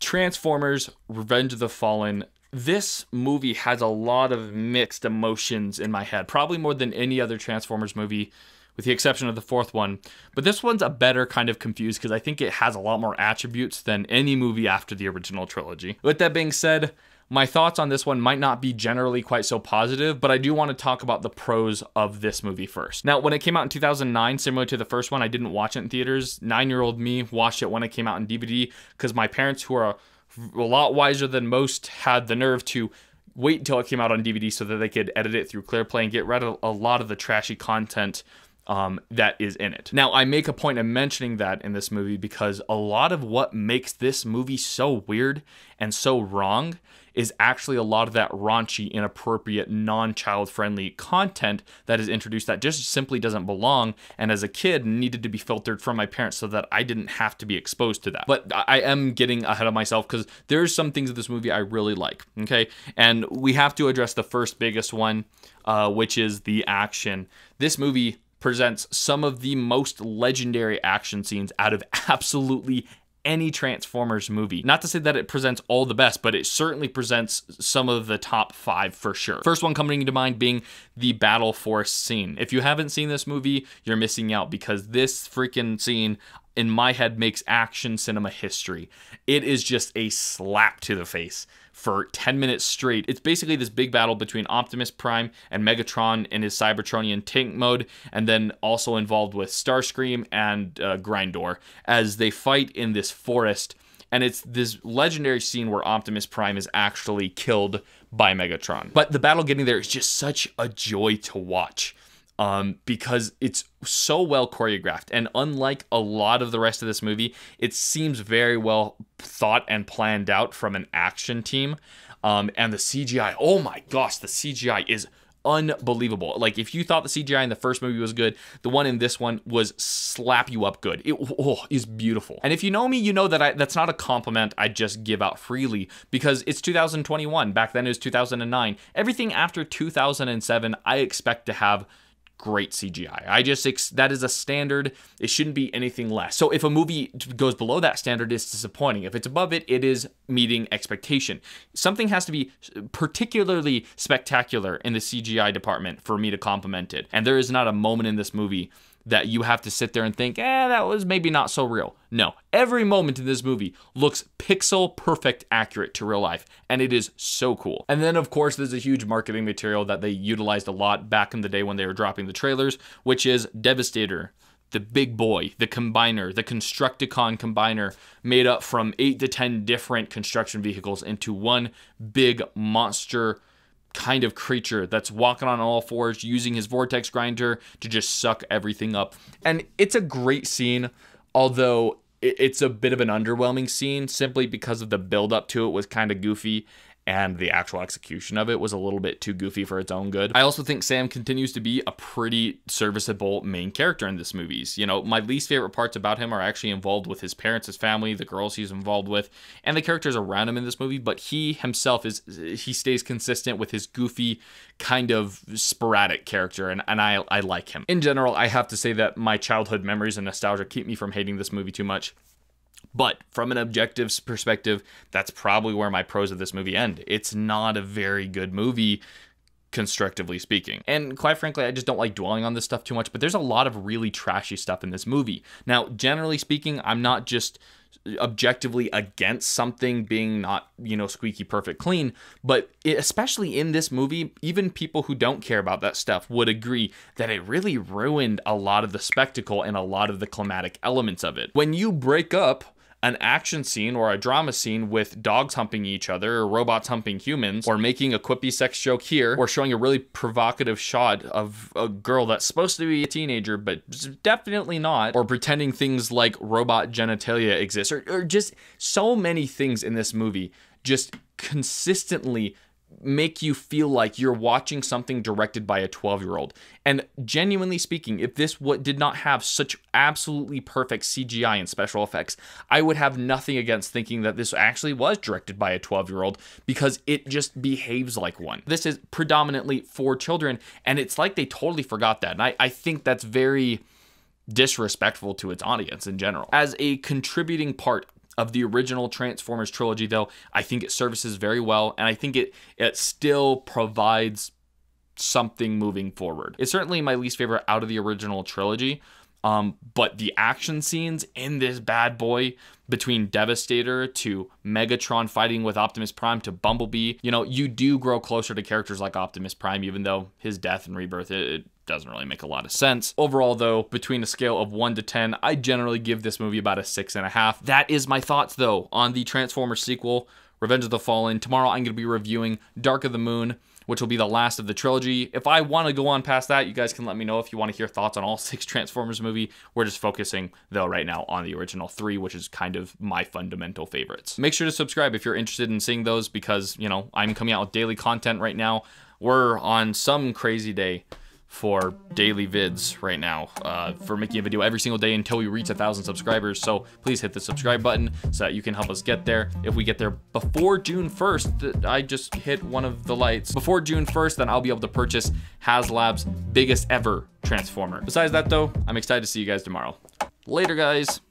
Transformers Revenge of the Fallen. This movie has a lot of mixed emotions in my head, probably more than any other Transformers movie, with the exception of the fourth one. But this one's a better kind of confused because I think it has a lot more attributes than any movie after the original trilogy. With that being said, my thoughts on this one might not be generally quite so positive, but I do want to talk about the pros of this movie first. Now, when it came out in 2009, similar to the first one, I didn't watch it in theaters. 9-year-old me watched it when it came out in DVD because my parents, who are a lot wiser than most, had the nerve to wait until it came out on DVD so that they could edit it through ClearPlay and get rid of a lot of the trashy content that is in it. Now, I make a point of mentioning that in this movie because a lot of what makes this movie so weird and so wrong is actually a lot of that raunchy, inappropriate, non-child friendly content that is introduced that just simply doesn't belong, and as a kid needed to be filtered from my parents so that I didn't have to be exposed to that. But I am getting ahead of myself because there's some things in this movie I really like, okay? And we have to address the first biggest one, which is the action. This movie presents some of the most legendary action scenes out of absolutely any Transformers movie. Not to say that it presents all the best, but it certainly presents some of the top 5 for sure. First one coming to mind being the Battle Force scene. If you haven't seen this movie, you're missing out because this freaking scene in my head makes action cinema history. It is just a slap to the face for 10 minutes straight. It's basically this big battle between Optimus Prime and Megatron in his Cybertronian tank mode, and then also involved with Starscream and Grindor as they fight in this forest. And it's this legendary scene where Optimus Prime is actually killed by Megatron. But the battle getting there is just such a joy to watch. Because it's so well choreographed, and unlike a lot of the rest of this movie, it seems very well thought and planned out from an action team. And the CGI, oh my gosh, the CGI is unbelievable. Like, if you thought the CGI in the first movie was good, the one in this one was slap you up good. It is beautiful. And if you know me, you know that that's not a compliment I just give out freely, because it's 2021. Back then it was 2009. Everything after 2007, I expect to have great CGI. That is a standard. It shouldn't be anything less. So if a movie goes below that standard, it's disappointing. If it's above it, it is meeting expectation. Something has to be particularly spectacular in the CGI department for me to compliment it. And there is not a moment in this movie that you have to sit there and think, that was maybe not so real. No, every moment in this movie looks pixel perfect accurate to real life, and it is so cool. And then, of course, there's a huge marketing material that they utilized a lot back in the day when they were dropping the trailers, which is Devastator, the big boy, the combiner, the Constructicon combiner, made up from 8 to 10 different construction vehicles into one big monster kind of creature that's walking on all fours, using his vortex grinder to just suck everything up. And it's a great scene, although it's a bit of an underwhelming scene simply because of the build up to it was kind of goofy, and the actual execution of it was a little bit too goofy for its own good. I also think Sam continues to be a pretty serviceable main character in this movies. You know, my least favorite parts about him are actually involved with his parents, his family, the girls he's involved with, and the characters around him in this movie, but he himself he stays consistent with his goofy, kind of sporadic character, and I like him. In general, I have to say that my childhood memories and nostalgia keep me from hating this movie too much. But from an objective perspective, that's probably where my pros of this movie end. It's not a very good movie, constructively speaking. And quite frankly, I just don't like dwelling on this stuff too much, but there's a lot of really trashy stuff in this movie. Now, generally speaking, I'm not just objectively against something being not, squeaky perfect clean, but especially in this movie, even people who don't care about that stuff would agree that it really ruined a lot of the spectacle and a lot of the climatic elements of it. When you break up an action scene or a drama scene with dogs humping each other or robots humping humans, or making a quippy sex joke here, or showing a really provocative shot of a girl that's supposed to be a teenager but definitely not, or pretending things like robot genitalia exist, or just so many things in this movie just consistently make you feel like you're watching something directed by a 12-year-old. And genuinely speaking, if this did not have such absolutely perfect CGI and special effects, I would have nothing against thinking that this actually was directed by a 12-year-old, because it just behaves like one. This is predominantly for children, and it's like they totally forgot that. And I think that's very disrespectful to its audience in general. As a contributing part of the original Transformers trilogy, though, I think it services very well, and I think it still provides something moving forward. It's certainly my least favorite out of the original trilogy, but the action scenes in this bad boy, between Devastator to Megatron fighting with Optimus Prime to Bumblebee, you know, you do grow closer to characters like Optimus Prime, even though his death and rebirth, it doesn't really make a lot of sense. Overall, though, between a scale of 1 to 10, I generally give this movie about a 6.5. That is my thoughts, though, on the Transformers sequel, Revenge of the Fallen. Tomorrow, I'm going to be reviewing Dark of the Moon, which will be the last of the trilogy. If I want to go on past that, you guys can let me know if you want to hear thoughts on all 6 Transformers movie. We're just focusing, though, right now on the original 3, which is kind of my fundamental favorites. Make sure to subscribe if you're interested in seeing those, because, you know, I'm coming out with daily content right now. We're on some crazy day for daily vids right now, for making a video every single day until we reach 1,000 subscribers. So please hit the subscribe button so that you can help us get there. If we get there before June 1st, I just hit one of the lights. Before June 1st, then I'll be able to purchase HasLab's biggest ever Transformer. Besides that, though, I'm excited to see you guys tomorrow. Later, guys.